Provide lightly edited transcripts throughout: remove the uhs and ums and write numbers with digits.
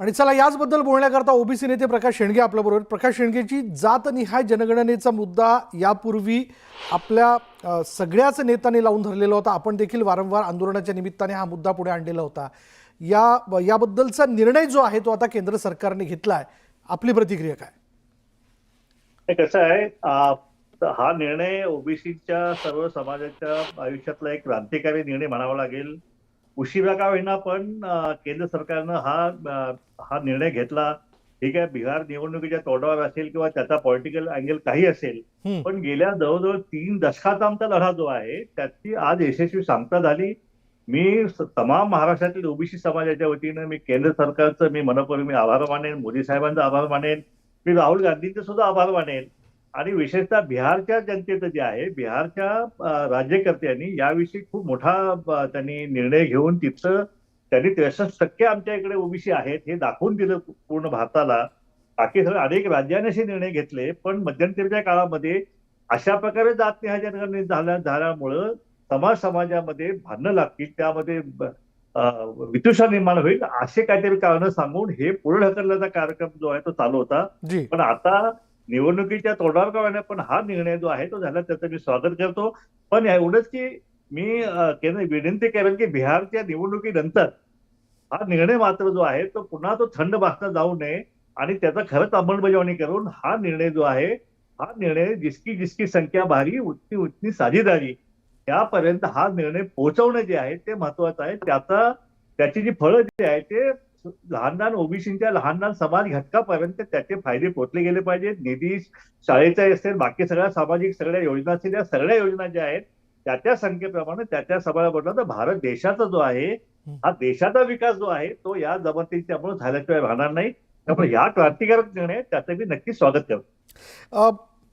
आणि चला याचबद्दल बोलण्याकरता ओबीसी नेते प्रकाश शेंडगे आपल्याबरोबर. प्रकाश शेंडगेची जातनिहाय जनगणनेचा मुद्दा यापूर्वी आपल्या सगळ्याच नेत्यांनी लावून धरलेला होता. आपण देखील वारंवार आंदोलनाच्या निमित्ताने हा मुद्दा पुढे आणलेला होता. याबद्दलचा निर्णय जो आहे तो आता केंद्र सरकारने घेतलाय. आपली प्रतिक्रिया काय? कसं आहे, हा निर्णय ओबीसीच्या सर्व समाजाच्या आयुष्यातला एक क्रांतिकारी निर्णय म्हणावा लागेल. उशिरा का होईना पण केंद्र सरकारनं हा निर्णय घेतला. ठीक आहे, बिहार निवडणुकीच्या तोंडावर असेल किंवा त्याचा पॉलिटिकल अँगल काही असेल, पण गेल्या जवळजवळ 3 दशकाचा आमचा लढा जो आहे त्याची आज यशस्वी सांगता झाली. मी तमाम महाराष्ट्रातील ओबीसी समाजाच्या वतीनं मी केंद्र सरकारचं मनपूर्वक आभार मानेन, मोदी साहेबांचा आभार मानेन, मी राहुल गांधींचे सुद्धा आभार मानेन. आणि विशेषतः बिहारच्या जनतेचं जे आहे, बिहारच्या राज्यकर्त्यांनी याविषयी खूप मोठा त्यांनी निर्णय घेऊन तिथं त्यांनी 63% आमच्या इकडे ओबीसी आहेत हे दाखवून दिलं पूर्ण भारताला. बाकी सगळे अनेक राज्यांनी असे निर्णय घेतले, पण मध्यंतरीच्या काळामध्ये अशा प्रकारे जातनिहाय जनगणना झाल्यामुळं समाजामध्ये भांडणं लागतील, त्यामध्ये वितुषा निर्माण होईल, असे काहीतरी कारण सांगून हे पुढे ढकलण्याचा कार्यक्रम जो आहे तो चालू होता. पण आता निवडणुकीच्या तोंडावर का होईना पण हा निर्णय जो आहे तो झाला, त्याचं मी स्वागत करतो. पण एवढंच की मी विनंती करेन की बिहारच्या निवडणुकीनंतर हा निर्णय मात्र जो आहे तो पुन्हा थंड बसता जाऊ नये आणि त्याचा खरंच अंमलबजावणी करून हा निर्णय जो आहे, हा निर्णय जिसकी जिसकी संख्या भारी उतनी उतनी साझेदारी त्यापर्यंत हा निर्णय पोहोचवणं जे आहे ते महत्वाचं आहे. त्याची जी फळं जी आहे ते लहान लहान ओबीसीच्या लहान लहान समाज घटकापर्यंत त्याचे फायदे पोहोचले गेले पाहिजेत. निधी शाळेचा असेल, बाकी सगळ्या सामाजिक सगळ्या योजना असतील, या सगळ्या योजना ज्या आहेत त्या संख्येप्रमाणे त्या समाजाबरोबर तर भारत देशाचा जो आहे, हा देशाचा विकास जो आहे तो या जमातीच्यामुळे झाल्याशिवाय राहणार नाही. त्यामुळे या क्रांतिकारक निर्णय त्याचं मी नक्कीच स्वागत करतो.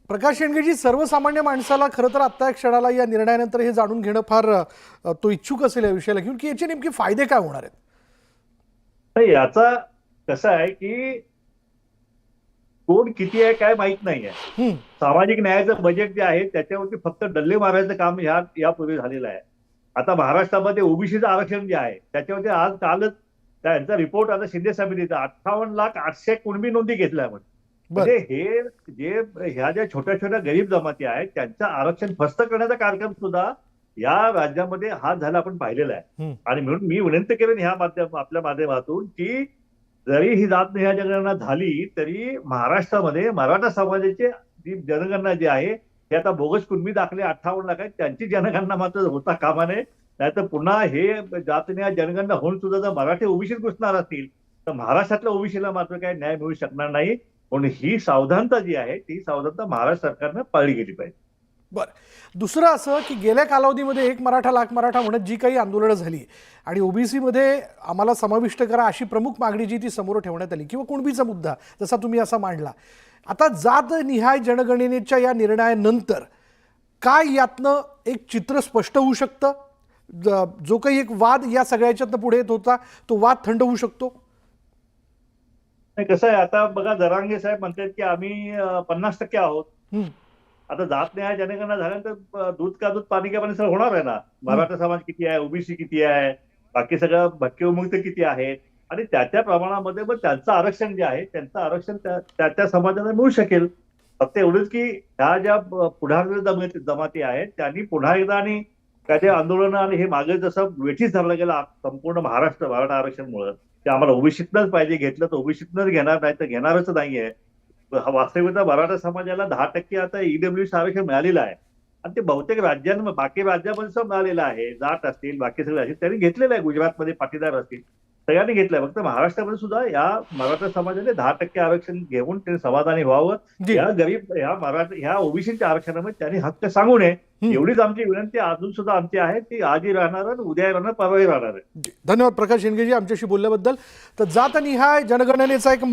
प्रकाश शेंडगेजी, सर्वसामान्य माणसाला खरं तर आत्ता क्षणाला या निर्णयानंतर हे जाणून घेणं फार तो इच्छुक असेल या विषयाला घेऊन, की याचे नेमके फायदे काय होणार आहेत? याचा कसं आहे की कोण किती आहे काय माहित नाहीये. सामाजिक न्यायाचं बजेट जे आहे त्याच्यावरती फक्त डल्ले मारायचं काम यापूर्वी झालेलं आहे. आता महाराष्ट्रामध्ये ओबीसीचं आरक्षण जे आहे त्याच्यावरती कालच त्यांचा रिपोर्ट आता शिंदे समितीचा 58,08,000 कुणबी नोंदी घेतल्या. म्हणजे हे ह्या ज्या छोट्या छोट्या गरीब जमाती आहेत त्यांचं आरक्षण फस्त करण्याचा कार्यक्रम सुद्धा या राज्यामध्ये हा झाला आपण पाहिलेला आहे. आणि म्हणून मी विनंती करेन आपल्या माध्यमातून की जरी ही जातनिहाय जनगणना झाली तरी महाराष्ट्रामध्ये मराठा समाजाची जी जनगणना जी आहे ते आता बोगस कुणबी दाखले 58 लाख आहेत, त्यांची जनगणना मात्र होता कामा नये. नाहीतर पुन्हा हे जातनिहाय जनगणना होऊन सुद्धा जर मराठी ओबीसीत घुसणार असतील तर महाराष्ट्रातल्या ओबीसीला मात्र काही न्याय मिळू शकणार नाही. म्हणून ही सावधानता जी आहे ती सावधानता महाराष्ट्र सरकारनं पाळली गेली पाहिजे. बरं, दुसरं असं की गेल्या कालावधीमध्ये एक मराठा लाख मराठा म्हणत जी काही आंदोलनं झाली आणि ओबीसीमध्ये आम्हाला समाविष्ट करा अशी प्रमुख मागणी जी ती समोर ठेवण्यात आली, किंवा कुणबीचा मुद्दा जसा तुम्ही असा मांडला, आता जातनिहाय जनगणनेच्या या निर्णयानंतर काय यातनं एक चित्र स्पष्ट होऊ शकतं? जो काही एक वाद या सगळ्याच्यातनं पुढे येत होता तो वाद थंड होऊ शकतो? कसं आहे, आता बघा जरांगे साहेब म्हणतात की आम्ही 50% आहोत. आता जातनिहाय जनगणना झाल्यानंतर दूध का दूध पाणी का पाणी सगळं होणार आहे ना. मराठा समाज किती आहे, ओबीसी किती आहे, बाकी सगळं भटके विमुक्त किती आहेत आणि त्या प्रमाणामध्ये मग त्यांचं आरक्षण जे आहे त्यांचं आरक्षण त्या समाजाला मिळू शकेल. फक्त एवढंच की ह्या ज्या पुढारी जमाती आहेत त्यांनी पुन्हा एकदा आणि काय आंदोलन आणि हे मागे जसं वेठीस धरलं गेलं संपूर्ण मराठा आरक्षणमुळे ते आम्हाला ओबीसीतनंच पाहिजे, घेतलं तर ओबीसीतनंच घेणार, नाही तर घेणारच नाहीये. वास्तविकता मराठा समाजाला 10% आता ईडब्ल्यूसी आरक्षण मिळालेलं आहे आणि ते बहुतेक राज्यांमध्ये बाकी राज्यामध्ये सुद्धा मिळालेलं आहे. जाट असतील, बाकी सगळे असतील त्यांनी घेतलेलं आहे, गुजरातमध्ये पाटीदार असतील, सगळ्यांनी घेतलंय. फक्त महाराष्ट्रामध्ये सुद्धा या मराठा समाजाने 10% आरक्षण घेऊन त्यांनी समाधानी व्हावं. या गरीब ह्या ओबीसीच्या आरक्षणामध्ये त्यांनी हक्क सांगू नये एवढीच आमची विनंती अजून सुद्धा आमची आहे. ती आजही राहणार, उद्याही राहणार, परवाही राहणार आहे. धन्यवाद प्रकाश शेंडगेजी आमच्याशी बोलल्याबद्दल. तर जातनिहाय जनगणनेचा एक